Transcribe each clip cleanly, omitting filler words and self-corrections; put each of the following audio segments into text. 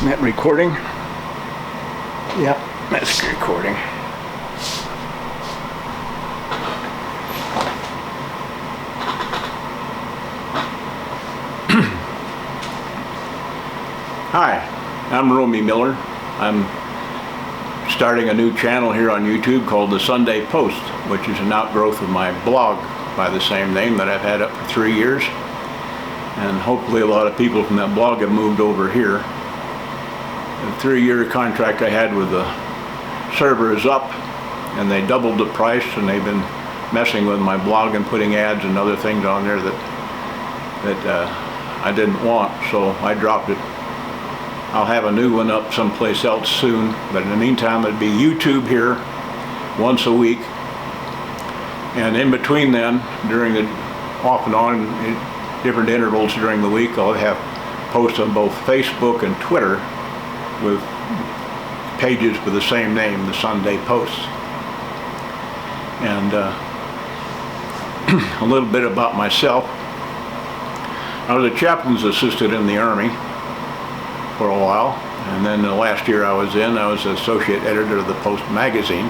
that recording? Yep, that's recording. Hi, I'm Romy Miller. I'm starting a new channel here on YouTube called The Sunday Post, which is an outgrowth of my blog by the same name that I've had up for 3 years. And hopefully a lot of people from that blog have moved over here. The 3-year contract I had with the server is up, and they doubled the price, and they've been messing with my blog and putting ads and other things on there that I didn't want, so I dropped it. I'll have a new one up someplace else soon, but in the meantime it'd be YouTube here once a week, and in between then, during the off and on different intervals during the week, I'll have posts on both Facebook and Twitter with pages with the same name, The Sunday Post. And a little bit about myself. I was a chaplain's assistant in the Army for a while, and then the last year I was associate editor of the Post magazine.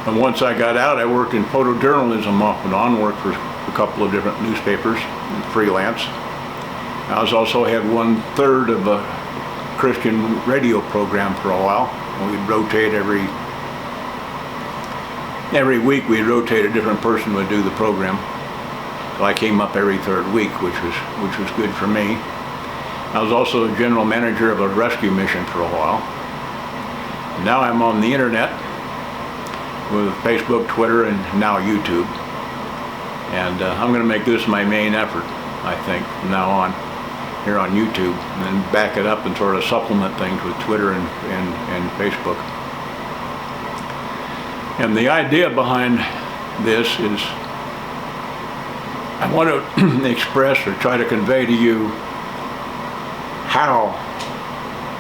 And once I got out, I worked in photojournalism off and on, worked for a couple of different newspapers and freelance. I was also had 1/3 of a Christian radio program for a while. We'd rotate every week. We'd rotate a different person would do the program. So I came up every 3rd week, which was good for me. I was also a general manager of a rescue mission for a while. Now I'm on the internet with Facebook, Twitter, and now YouTube. And I'm going to make this my main effort, I think, from now on, here on YouTube, and then back it up and sort of supplement things with Twitter and Facebook. And the idea behind this is I want to express or try to convey to you how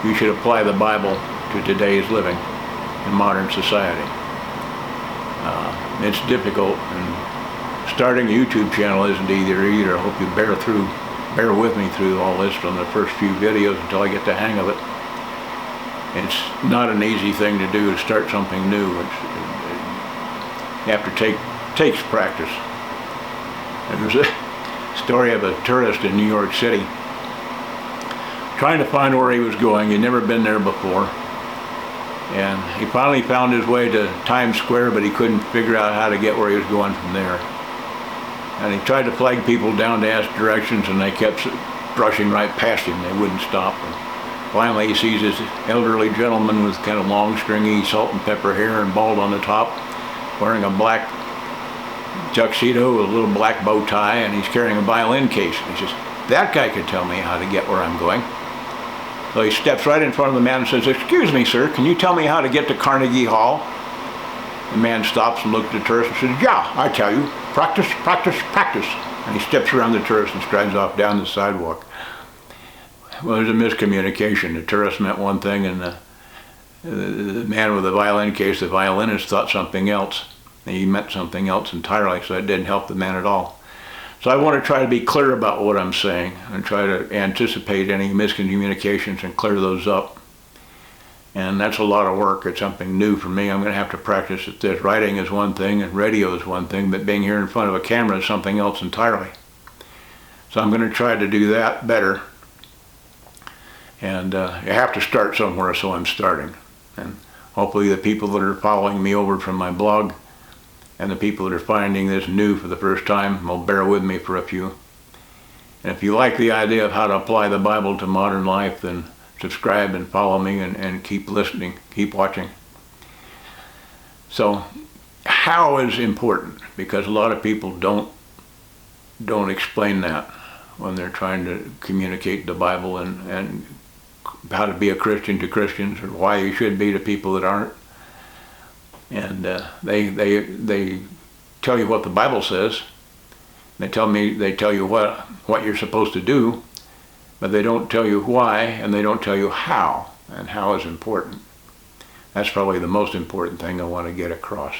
you should apply the Bible to today's living in modern society. It's difficult, and starting a YouTube channel isn't either. I hope you bear with me through all this from the first few videos until I get the hang of it. It's not an easy thing to do, to start something new. You have to takes practice. There's a story of a tourist in New York City trying to find where he was going. He'd never been there before. And he finally found his way to Times Square, but he couldn't figure out how to get where he was going from there. And he tried to flag people down to ask directions, and they kept brushing right past him. They wouldn't stop. And finally he sees this elderly gentleman with kind of long, stringy, salt and pepper hair and bald on the top, wearing a black tuxedo with a little black bow tie, and he's carrying a violin case. And he says, "That guy could tell me how to get where I'm going." So he steps right in front of the man and says, "Excuse me, sir, can you tell me how to get to Carnegie Hall?" The man stops and looks at the tourist and says, "Yeah, I tell you, practice, practice, practice." And he steps around the tourist and strides off down the sidewalk. Well, there's a miscommunication. The tourist meant one thing, and the man with the violin case, the violinist, thought something else. He meant something else entirely, so it didn't help the man at all. So I want to try to be clear about what I'm saying and try to anticipate any miscommunications and clear those up. And that's a lot of work. It's something new for me. I'm going to have to practice at this. Writing is one thing and radio is one thing, but being here in front of a camera is something else entirely. So I'm going to try to do that better. And you have to start somewhere, so I'm starting. And hopefully the people that are following me over from my blog and the people that are finding this new for the first time will bear with me for a few. And if you like the idea of how to apply the Bible to modern life, then subscribe and follow me and keep listening, keep watching. So how is important, because a lot of people don't explain that when they're trying to communicate the Bible and how to be a Christian to Christians, or why you should be to people that aren't. And they tell you what the Bible says. They tell you what you're supposed to do, but they don't tell you why, and they don't tell you how, and how is important. That's probably the most important thing I want to get across.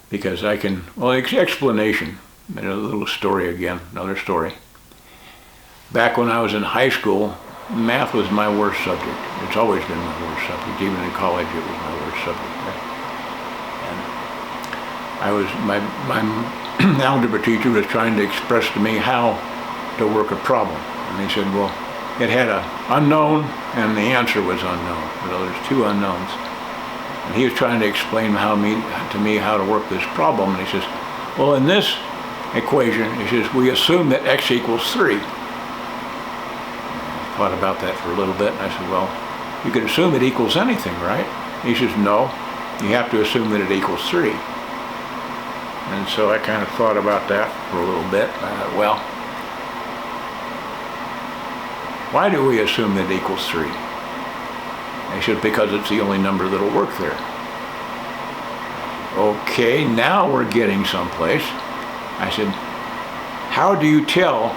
Because explanation, and a little story again, another story. back when I was in high school, math was my worst subject. It's always been my worst subject. Even in college, it was my worst subject. And my algebra teacher was trying to express to me how to work a problem. And he said, well, it had an unknown and the answer was unknown. So there's two unknowns. And he was trying to explain to me how to work this problem. And he says, well, in this equation, he says, we assume that x equals 3. I thought about that for a little bit, and I said, well, you can assume it equals anything, right? He says, no, you have to assume that it equals 3. And so I kind of thought about that for a little bit. I thought, well, why do we assume that it equals 3? He said, because it's the only number that'll work there. Okay, now we're getting someplace. I said, how do you tell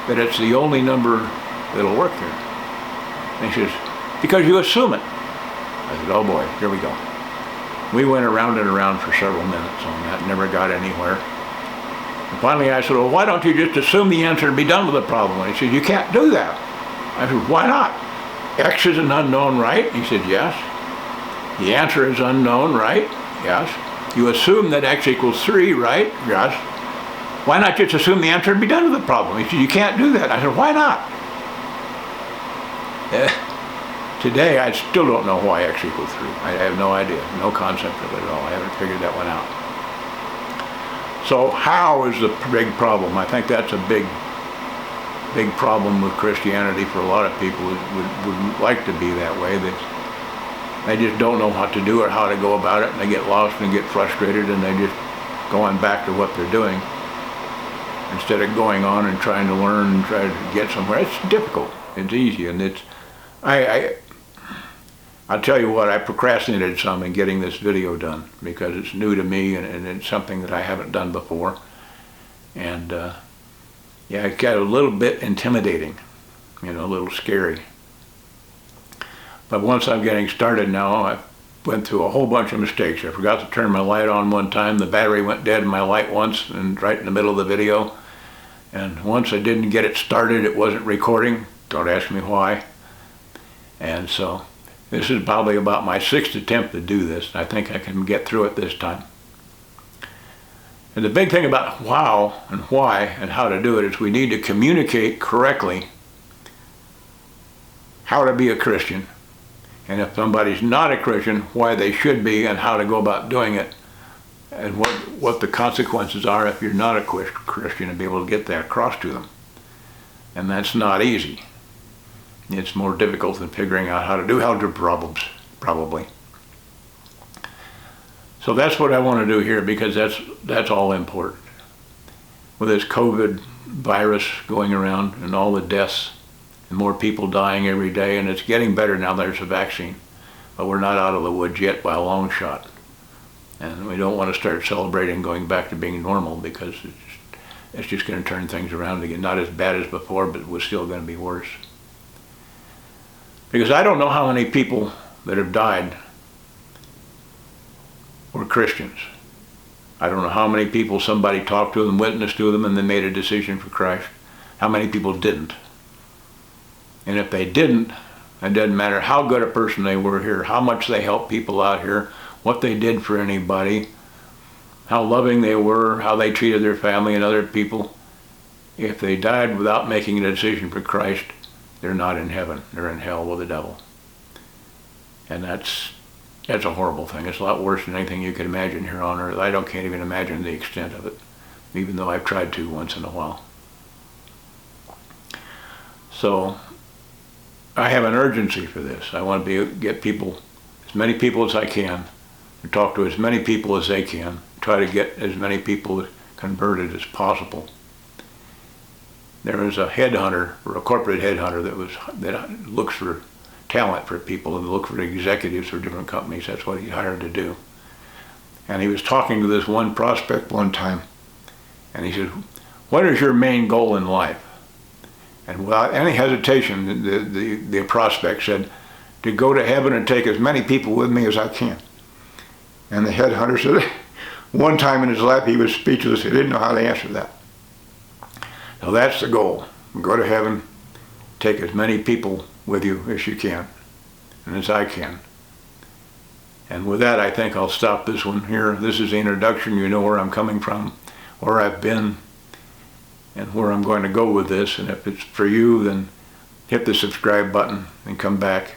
that it's the only number that'll work there? And he says, because you assume it. I said, oh boy, here we go. We went around and around for several minutes on that, never got anywhere. And finally I said, well, why don't you just assume the answer and be done with the problem? And he said, you can't do that. I said, why not? X is an unknown, right? He said, yes. The answer is unknown, right? Yes. You assume that x equals 3, right? Yes. Why not just assume the answer and be done with the problem? He said, you can't do that. I said, why not? Today, I still don't know why x equals 3. I have no idea, no concept of it at all. I haven't figured that one out. So how is the big problem? I think that's a big problem with Christianity for a lot of people would like to be that way. They just don't know what to do or how to go about it, and they get lost and get frustrated, and they just go on back to what they're doing instead of going on and trying to learn and try to get somewhere. It's difficult. It's easy, and I'll tell you what, I procrastinated some in getting this video done because it's new to me and it's something that I haven't done before. And yeah, it got a little bit intimidating, a little scary. But once I'm getting started now, I went through a whole bunch of mistakes. I forgot to turn my light on one time. The battery went dead in my light once, and right in the middle of the video. And once I didn't get it started, it wasn't recording. Don't ask me why. And so this is probably about my 6th attempt to do this. I think I can get through it this time. And the big thing about how and why and how to do it is we need to communicate correctly how to be a Christian, and if somebody's not a Christian, why they should be and how to go about doing it, and what the consequences are if you're not a Christian, and be able to get that across to them. And that's not easy. It's more difficult than figuring out how to do algebra problems, probably. So that's what I want to do here, because that's all important. With this COVID virus going around and all the deaths and more people dying every day, and it's getting better now there's a vaccine, but we're not out of the woods yet by a long shot. And we don't want to start celebrating going back to being normal, because it's just going to turn things around again. Not as bad as before, but it was still going to be worse. Because I don't know how many people that have died were Christians. I don't know how many people somebody talked to them, witnessed to them, and they made a decision for Christ. How many people didn't? And if they didn't, it doesn't matter how good a person they were here, how much they helped people out here, what they did for anybody, how loving they were, how they treated their family and other people. If they died without making a decision for Christ, they're not in heaven. They're in hell with the devil. And that's a horrible thing. It's a lot worse than anything you can imagine here on earth. I can't even imagine the extent of it, even though I've tried to once in a while. So I have an urgency for this. I want to get people, as many people as I can, and talk to as many people as they can, try to get as many people converted as possible. There was a headhunter, or a corporate headhunter, that looks for talent for people and look for executives for different companies. That's what he hired to do. And he was talking to this one prospect one time, and he said, what is your main goal in life? And without any hesitation, the prospect said, to go to heaven and take as many people with me as I can. And the headhunter said, one time in his life he was speechless. He didn't know how to answer that. So that's the goal. go to heaven, take as many people with you as you can, and as I can. And with that, I think I'll stop this one here. This is the introduction. You know where I'm coming from, where I've been, and where I'm going to go with this. And if it's for you, then hit the subscribe button and come back.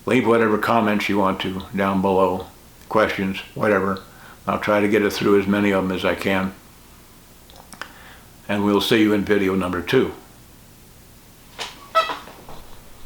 Leave whatever comments you want to down below, questions, whatever. I'll try to get through as many of them as I can. And we'll see you in video number 2.